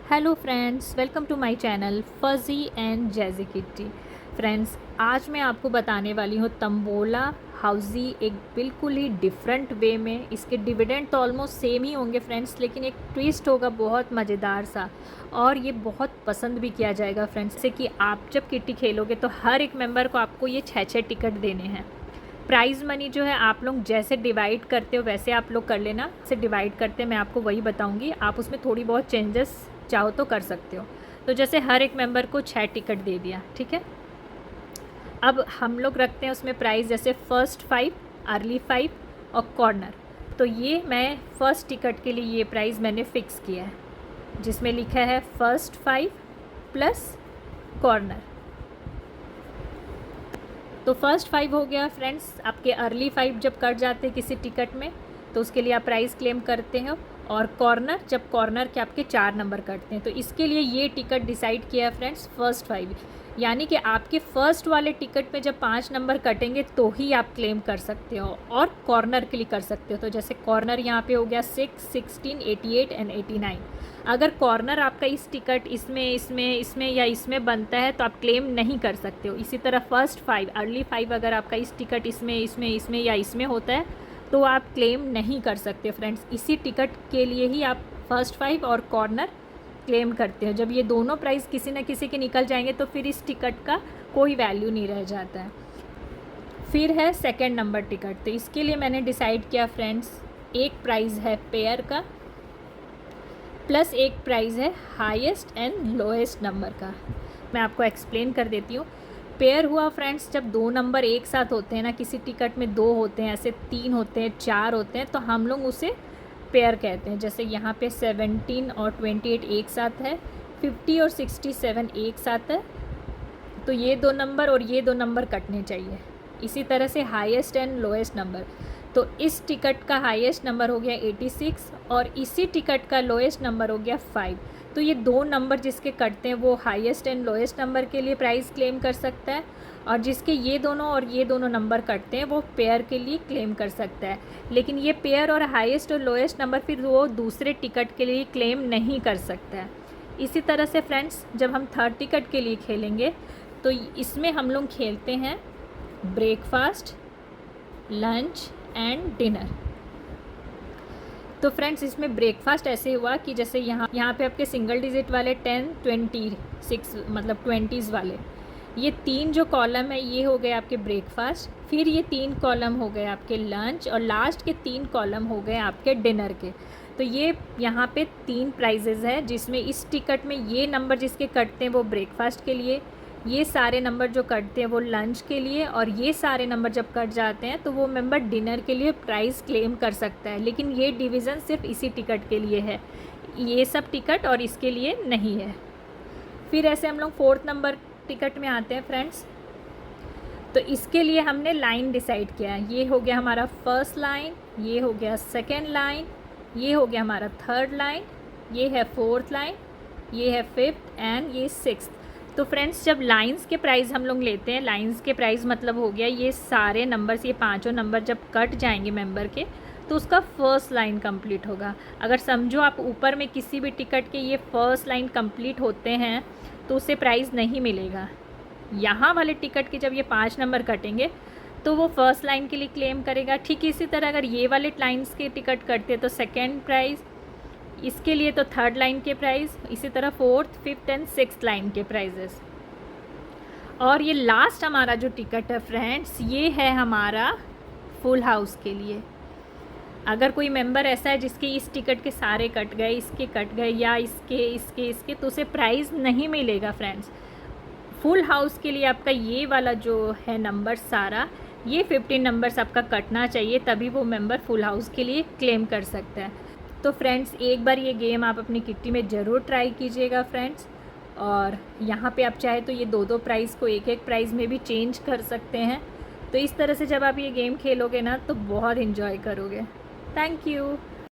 Hello friends, welcome to my channel Fuzzy and Jazzy Kitty. Friends, आज मैं आपको बताने वाली हूँ तंबोला हाउजी एक बिल्कुल ही डिफरेंट वे में। इसके डिविडेंड तो ऑलमोस्ट सेम ही होंगे फ्रेंड्स, लेकिन एक ट्विस्ट होगा बहुत मज़ेदार सा, और ये बहुत पसंद भी किया जाएगा फ्रेंड्स। जैसे कि आप जब किट्टी खेलोगे तो हर एक मेंबर को आपको ये 6 टिकट देने हैं। प्राइज़ मनी जो है आप लोग जैसे डिवाइड करते हो वैसे आप लोग कर लेना। जैसे डिवाइड करते हैं मैं आपको वही बताऊंगी, आप उसमें थोड़ी बहुत चेंजेस चाहो तो कर सकते हो। तो जैसे हर एक मेंबर को 6 टिकट दे दिया, ठीक है। अब हम लोग रखते हैं उसमें प्राइस, जैसे फर्स्ट 5, अर्ली 5 और कॉर्नर। तो ये मैं फर्स्ट टिकट के लिए ये प्राइस मैंने फ़िक्स किया है, जिसमें लिखा है फर्स्ट 5 प्लस कॉर्नर। तो फर्स्ट 5 हो गया फ्रेंड्स। आपके अर्ली 5 जब कट जाते हैं किसी टिकट में तो उसके लिए आप प्राइस क्लेम करते हो। और कॉर्नर, जब कॉर्नर के आपके 4 नंबर कटते हैं तो इसके लिए ये टिकट डिसाइड किया है फ्रेंड्स, फर्स्ट 5। यानी कि आपके फर्स्ट वाले टिकट में जब 5 नंबर कटेंगे तो ही आप क्लेम कर सकते हो, और कॉर्नर के लिए कर सकते हो। तो जैसे कॉर्नर यहाँ पे हो गया 6, 16, 88 एंड 89। अगर कॉर्नर आपका इस टिकट इसमें या इसमें बनता है तो आप क्लेम नहीं कर सकते हो। इसी तरह फर्स्ट 5, अर्ली 5 अगर आपका इस टिकट इसमें या इसमें होता है तो आप क्लेम नहीं कर सकते फ्रेंड्स। इसी टिकट के लिए ही आप फर्स्ट 5 और कॉर्नर क्लेम करते हो। जब ये दोनों प्राइस किसी न किसी के निकल जाएंगे तो फिर इस टिकट का कोई वैल्यू नहीं रह जाता है। फिर है सेकंड नंबर टिकट। तो इसके लिए मैंने डिसाइड किया फ्रेंड्स, एक प्राइज़ है पेयर का प्लस एक प्राइज़ है हाईएस्ट एंड लोएस्ट नंबर का। मैं आपको एक्सप्लेन कर देती हूँ। पेयर हुआ फ्रेंड्स, जब 2 नंबर एक साथ होते हैं ना, किसी टिकट में 2 होते हैं, ऐसे 3 होते हैं, 4 होते हैं, तो हम लोग उसे पेयर कहते हैं। जैसे यहाँ पे 17 और 28 एक साथ है, 50 और 67 एक साथ है, तो ये 2 नंबर और ये 2 नंबर कटने चाहिए। इसी तरह से हाईएस्ट एंड लोएस्ट नंबर। तो इस टिकट का हाईएस्ट नंबर हो गया 86 और इसी टिकट का लोएस्ट नंबर हो गया 5। तो ये 2 नंबर जिसके कटते हैं वो हाईएस्ट एंड लोएस्ट नंबर के लिए प्राइस क्लेम कर सकता है, और जिसके ये दोनों और ये दोनों नंबर कटते हैं वो पेयर के लिए क्लेम कर सकता है। लेकिन ये पेयर और हाईएस्ट और लोएस्ट नंबर फिर वो दूसरे टिकट के लिए क्लेम नहीं कर सकता है। इसी तरह से फ्रेंड्स, जब हम थर्ड टिकट के लिए खेलेंगे तो इसमें हम लोग खेलते हैं ब्रेकफास्ट, लंच एंड डिनर। तो फ्रेंड्स, इसमें ब्रेकफास्ट ऐसे हुआ कि जैसे यहाँ पे आपके सिंगल डिजिट वाले 10, 26 मतलब 20s वाले, ये 3 जो कॉलम है ये हो गए आपके ब्रेकफास्ट, फिर ये 3 कॉलम हो गए आपके लंच, और लास्ट के 3 कॉलम हो गए आपके डिनर के। तो ये यहाँ पे 3 प्राइजेज़ है, जिसमें इस टिकट में ये नंबर जिसके कटते हैं वो ब्रेकफास्ट के लिए, ये सारे नंबर जो कटते हैं वो लंच के लिए, और ये सारे नंबर जब कट जाते हैं तो वो मेंबर डिनर के लिए प्राइस क्लेम कर सकता है। लेकिन ये डिवीज़न सिर्फ इसी टिकट के लिए है, ये सब टिकट और इसके लिए नहीं है। फिर ऐसे हम लोग फोर्थ नंबर टिकट में आते हैं फ्रेंड्स। तो इसके लिए हमने लाइन डिसाइड किया है। ये हो गया हमारा फर्स्ट लाइन, ये हो गया सेकेंड लाइन, ये हो गया हमारा थर्ड लाइन, ये है फोर्थ लाइन, ये है फिफ्थ एंड ये सिक्स्थ। तो फ्रेंड्स, जब लाइंस के प्राइस हम लोग लेते हैं, लाइंस के प्राइस मतलब हो गया ये सारे नंबर्स, ये 5 नंबर जब कट जाएंगे मेंबर के तो उसका फर्स्ट लाइन कंप्लीट होगा। अगर समझो आप ऊपर में किसी भी टिकट के ये फर्स्ट लाइन कंप्लीट होते हैं तो उसे प्राइस नहीं मिलेगा। यहाँ वाले टिकट के जब ये 5 नंबर कटेंगे तो वो फर्स्ट लाइन के लिए क्लेम करेगा। ठीक इसी तरह अगर ये वाले लाइन्स के टिकट कटते हैं तो सेकेंड प्राइस, इसके लिए तो थर्ड लाइन के प्राइस, इसी तरह fourth, fifth and sixth line के प्राइजेस। और ये लास्ट हमारा जो टिकट है फ्रेंड्स, ये है हमारा फुल हाउस के लिए। अगर कोई मेंबर ऐसा है जिसके इस टिकट के सारे कट गए, इसके कट गए, या इसके तो उसे प्राइज़ नहीं मिलेगा फ्रेंड्स। फुल हाउस के लिए आपका ये वाला जो है नंबर सारा, ये 15 नंबर्स आपका कटना चाहिए, तभी वो मेंबर फुल हाउस के लिए क्लेम कर सकता है। तो फ्रेंड्स, एक बार ये गेम आप अपनी किट्टी में ज़रूर ट्राई कीजिएगा फ्रेंड्स। और यहाँ पे आप चाहे तो ये 2-2 प्राइज़ को एक प्राइज़ में भी चेंज कर सकते हैं। तो इस तरह से जब आप ये गेम खेलोगे ना तो बहुत इन्जॉय करोगे। Thank you.